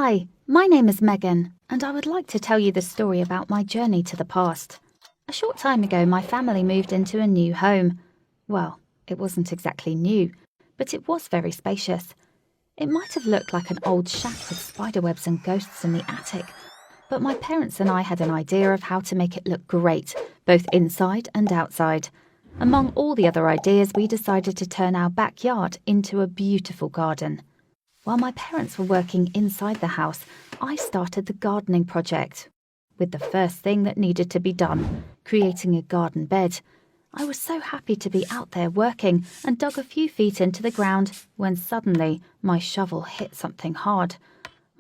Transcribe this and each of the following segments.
Hi, my name is Megan, and I would like to tell you the story about my journey to the past. A short time ago, my family moved into a new home. Well, it wasn't exactly new, but it was very spacious. It might have looked like an old shack with spiderwebs and ghosts in the attic, but my parents and I had an idea of how to make it look great, both inside and outside. Among all the other ideas, we decided to turn our backyard into a beautiful garden. While my parents were working inside the house, I started the gardening project, with the first thing that needed to be done, creating a garden bed. I was so happy to be out there working and dug a few feet into the ground when suddenly my shovel hit something hard.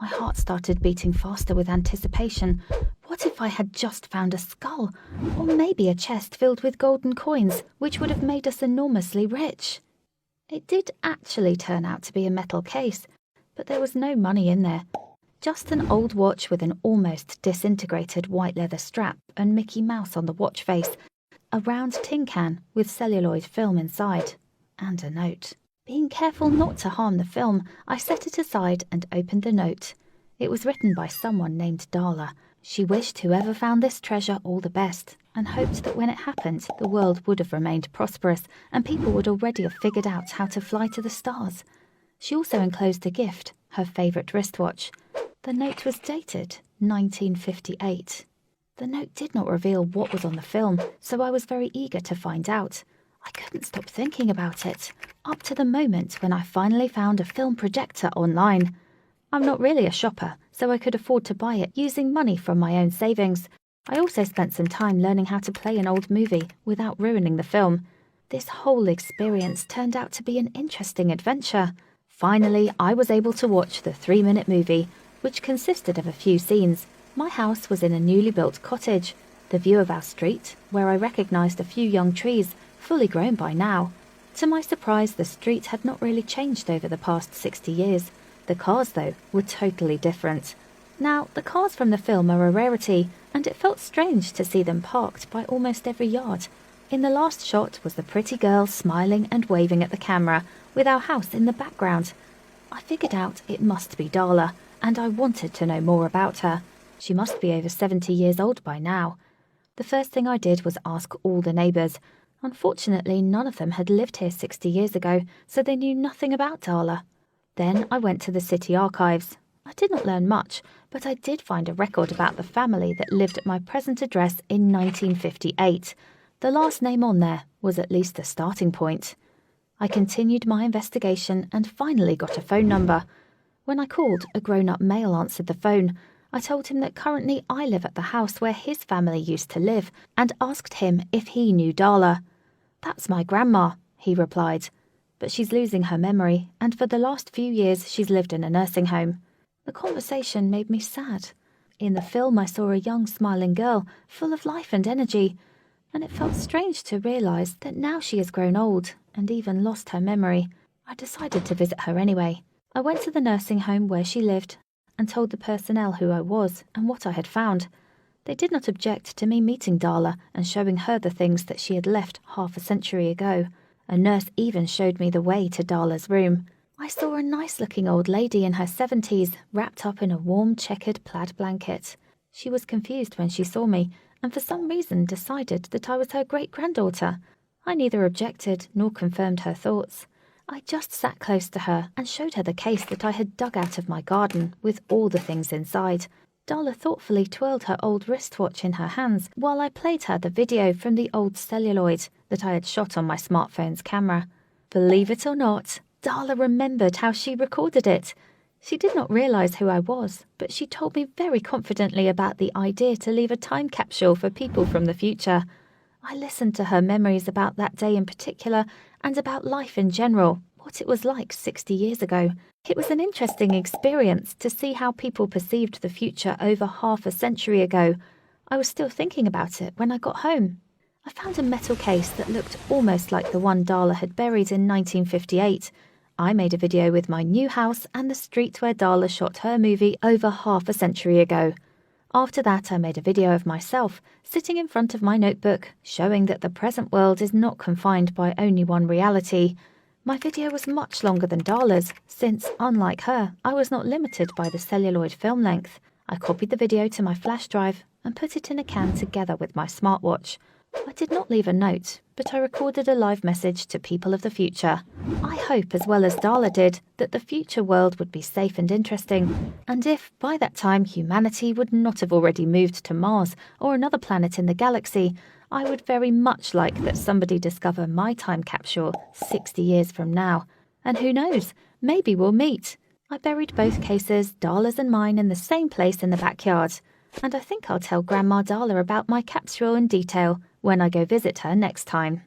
My heart started beating faster with anticipation. What if I had just found a skull, or maybe a chest filled with golden coins, which would have made us enormously rich? It did actually turn out to be a metal case, but there was no money in there. Just an old watch with an almost disintegrated white leather strap and Mickey Mouse on the watch face, a round tin can with celluloid film inside, and a note. Being careful not to harm the film, I set it aside and opened the note. It was written by someone named Darla. She wished whoever found this treasure all the best, and hoped that when it happened, the world would have remained prosperous and people would already have figured out how to fly to the stars. She also enclosed a gift, her favourite wristwatch. The note was dated 1958. The note did not reveal what was on the film, so I was very eager to find out. I couldn't stop thinking about it, up to the moment when I finally found a film projector online. I'm not really a shopper, so I could afford to buy it using money from my own savings. I also spent some time learning how to play an old movie without ruining the film. This whole experience turned out to be an interesting adventure. Finally, I was able to watch the 3-minute movie, which consisted of a few scenes. My house was in a newly built cottage. The view of our street, where I recognised a few young trees, fully grown by now. To my surprise, the street had not really changed over the past 60 years. The cars, though, were totally different. Now, the cars from the film are a rarity, and it felt strange to see them parked by almost every yard. In the last shot was the pretty girl smiling and waving at the camera, with our house in the background. I figured out it must be Darla, and I wanted to know more about her. She must be over 70 years old by now. The first thing I did was ask all the neighbours. Unfortunately, none of them had lived here 60 years ago, so they knew nothing about Darla. Then I went to the city archives. I did not learn much, but I did find a record about the family that lived at my present address in 1958. The last name on there was at least a starting point. I continued my investigation and finally got a phone number. When I called, a grown-up male answered the phone. I told him that currently I live at the house where his family used to live and asked him if he knew Darla. "That's my grandma," he replied. "But she's losing her memory, and for the last few years she's lived in a nursing home." The conversation made me sad. In the film, I saw a young, smiling girl, full of life and energy, and it felt strange to realise that now she has grown old and even lost her memory. I decided to visit her anyway. I went to the nursing home where she lived and told the personnel who I was and what I had found. They did not object to me meeting Darla and showing her the things that she had left half a century ago. A nurse even showed me the way to Darla's room. I saw a nice-looking old lady in her 70s, wrapped up in a warm checkered plaid blanket. She was confused when she saw me, and for some reason decided that I was her great-granddaughter. I neither objected nor confirmed her thoughts. I just sat close to her and showed her the case that I had dug out of my garden with all the things inside. Darla thoughtfully twirled her old wristwatch in her hands while I played her the video from the old celluloid that I had shot on my smartphone's camera. Believe it or not, Darla remembered how she recorded it. She did not realise who I was, but she told me very confidently about the idea to leave a time capsule for people from the future. I listened to her memories about that day in particular and about life in general, what it was like 60 years ago. It was an interesting experience to see how people perceived the future over half a century ago. I was still thinking about it when I got home. I found a metal case that looked almost like the one Darla had buried in 1958. I made a video with my new house and the street where Darla shot her movie over half a century ago. After that, I made a video of myself sitting in front of my notebook, showing that the present world is not confined by only one reality. My video was much longer than Darla's, since, unlike her, I was not limited by the celluloid film length. I copied the video to my flash drive and put it in a can together with my smartwatch. I did not leave a note, but I recorded a live message to people of the future. I hope, as well as Darla did, that the future world would be safe and interesting, and if, by that time, humanity would not have already moved to Mars or another planet in the galaxy, I would very much like that somebody discover my time capsule 60 years from now. And who knows, maybe we'll meet. I buried both cases, Darla's and mine, in the same place in the backyard. And I think I'll tell Grandma Darla about my capsule in detail when I go visit her next time.